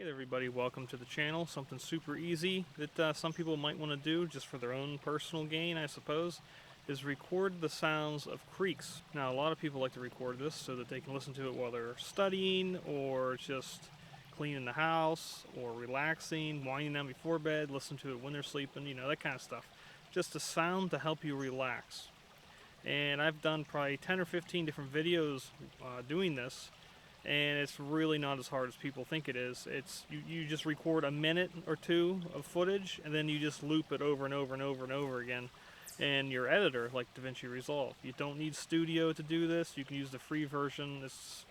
Hey everybody, welcome to the channel. Something super easy that some people might want to do just for their own personal gain, I suppose, is record the sounds of creaks. Now, a lot of people like to record this so that they can listen to it while they're studying or just cleaning the house or relaxing, winding down before bed, listen to it when they're sleeping, that kind of stuff. Just a sound to help you relax. And I've done probably 10 or 15 different videos doing this. And it's really not as hard as people think it is. You just record a minute or two of footage, and then you just loop it over and over and over and over again. And your editor, like DaVinci Resolve, you don't need Studio to do this. You can use the free version.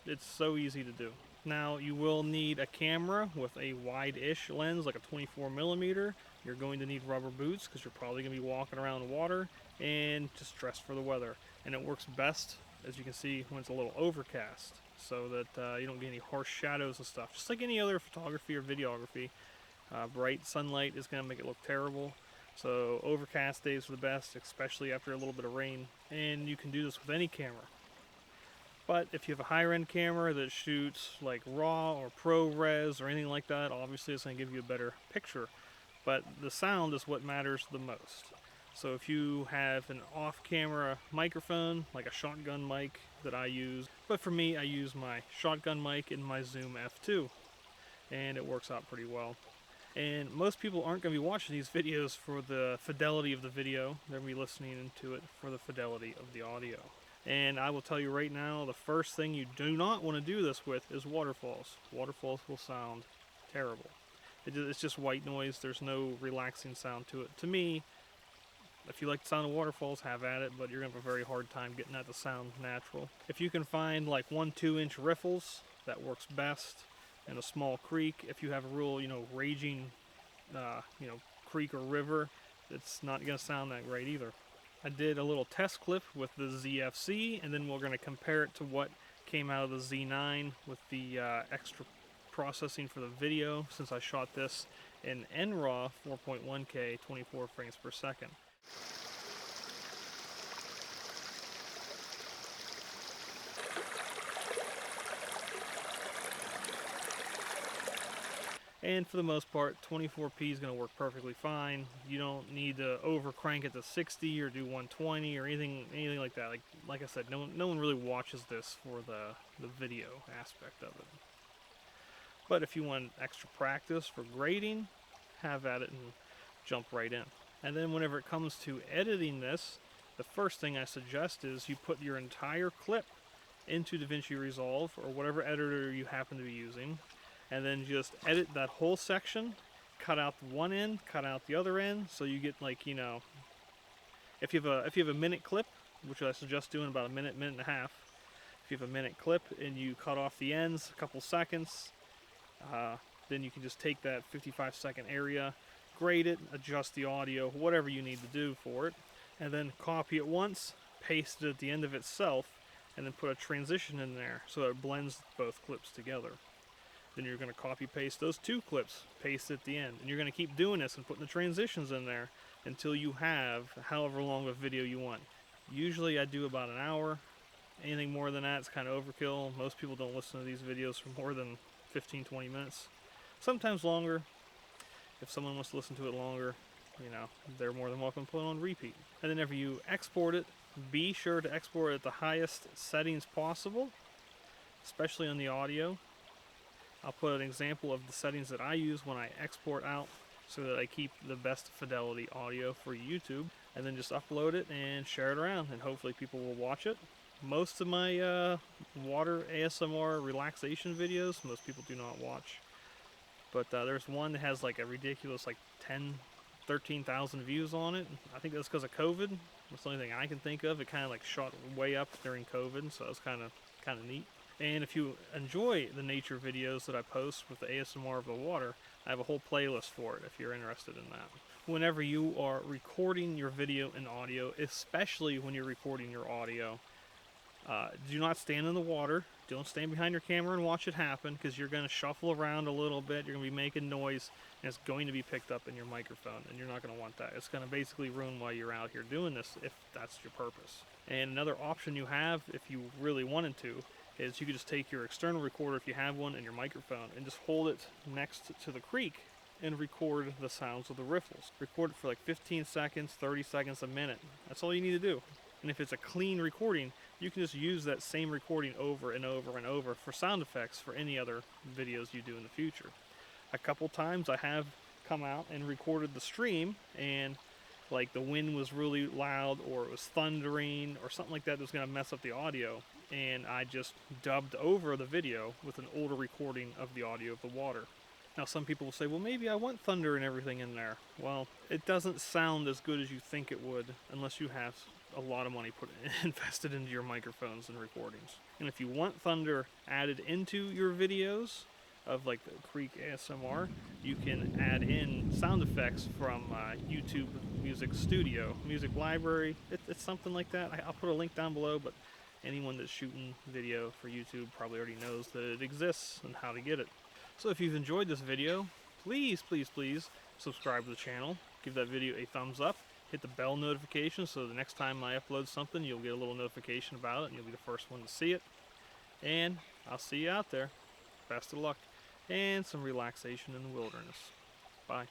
It's so easy to do. Now you will need a camera with a wide-ish lens, like a 24mm. You're going to need rubber boots because you're probably going to be walking around the water, and just dress for the weather. And it works best, as you can see, when it's a little overcast, so that you don't get any harsh shadows and stuff. Just like any other photography or videography, bright sunlight is going to make it look terrible. So overcast days are the best, especially after a little bit of rain. And you can do this with any camera. But if you have a higher end camera that shoots like RAW or ProRes or anything like that, obviously it's going to give you a better picture. But the sound is what matters the most. So if you have an off-camera microphone, like a shotgun mic that I use, but for me I use my shotgun mic in my Zoom F2, and it works out pretty well. And most people aren't going to be watching these videos for the fidelity of the video, they're going to be listening to it for the fidelity of the audio. And I will tell you right now, the first thing you do not want to do this with is waterfalls. Waterfalls will sound terrible. It's just white noise, there's no relaxing sound to it. To me, if you like the sound of waterfalls, have at it, but you're going to have a very hard time getting that to sound natural. If you can find like 1-2 inch riffles, that works best, and a small creek. If you have a real, raging, creek or river, it's not going to sound that great either. I did a little test clip with the ZFC, and then we're going to compare it to what came out of the Z9 with the extra processing for the video, since I shot this in NRAW 4.1K 24 frames per second. And for the most part, 24p is going to work perfectly fine. You don't need to over crank it to 60 or do 120 or anything like that. Like I said, no one really watches this for the video aspect of it. But if you want extra practice for grading, have at it and jump right in. And then whenever it comes to editing this, the first thing I suggest is you put your entire clip into DaVinci Resolve or whatever editor you happen to be using, and then just edit that whole section, cut out the one end, cut out the other end, so you get like, if you have a minute clip, which I suggest doing about a minute and a half, if you have a minute clip and you cut off the ends a couple seconds, then you can just take that 55-second area, grade it, adjust the audio, whatever you need to do for it, and then copy it once, paste it at the end of itself, and then put a transition in there so that it blends both clips together. Then you're going to copy paste those two clips, paste at the end, and you're going to keep doing this and putting the transitions in there until you have however long of a video you want. Usually I do about an hour. Anything more than that is kind of overkill. Most people don't listen to these videos for more than 15-20 minutes. Sometimes longer. If someone wants to listen to it longer, they're more than welcome to put it on repeat. And then whenever you export it, be sure to export it at the highest settings possible, especially on the audio. I'll put an example of the settings that I use when I export out so that I keep the best fidelity audio for YouTube, and then just upload it and share it around, and hopefully people will watch it. Most of my water ASMR relaxation videos, most people do not watch. But there's one that has like a ridiculous 13,000 views on it. I think that's because of COVID. That's the only thing I can think of. It kind of shot way up during COVID, so it's kind of neat. And if you enjoy the nature videos that I post with the ASMR of the water, I have a whole playlist for it if you're interested in that. Whenever you are recording your video and audio, especially when you're recording your audio, do not stand in the water. Don't stand behind your camera and watch it happen, because you're going to shuffle around a little bit, you're going to be making noise, and it's going to be picked up in your microphone, and you're not going to want that. It's going to basically ruin why you're out here doing this, if that's your purpose. And another option you have, if you really wanted to, is you could just take your external recorder if you have one and your microphone and just hold it next to the creek and record the sounds of the riffles. Record it for like 15 seconds, 30 seconds, a minute. That's all you need to do. And if it's a clean recording, you can just use that same recording over and over and over for sound effects for any other videos you do in the future. A couple times I have come out and recorded the stream, and like the wind was really loud or it was thundering or something like that was going to mess up the audio, and I just dubbed over the video with an older recording of the audio of the water. Now some people will say, well, maybe I want thunder and everything in there. Well, it doesn't sound as good as you think it would unless you have a lot of money invested into your microphones and recordings. And if you want thunder added into your videos of like the Creek ASMR, you can add in sound effects from YouTube Music Studio, Music Library. It's something like that. I'll put a link down below, but anyone that's shooting video for YouTube probably already knows that it exists and how to get it. So if you've enjoyed this video, please, please, please subscribe to the channel. Give that video a thumbs up. Hit the bell notification so the next time I upload something, you'll get a little notification about it and you'll be the first one to see it. And I'll see you out there. Best of luck and some relaxation in the wilderness. Bye.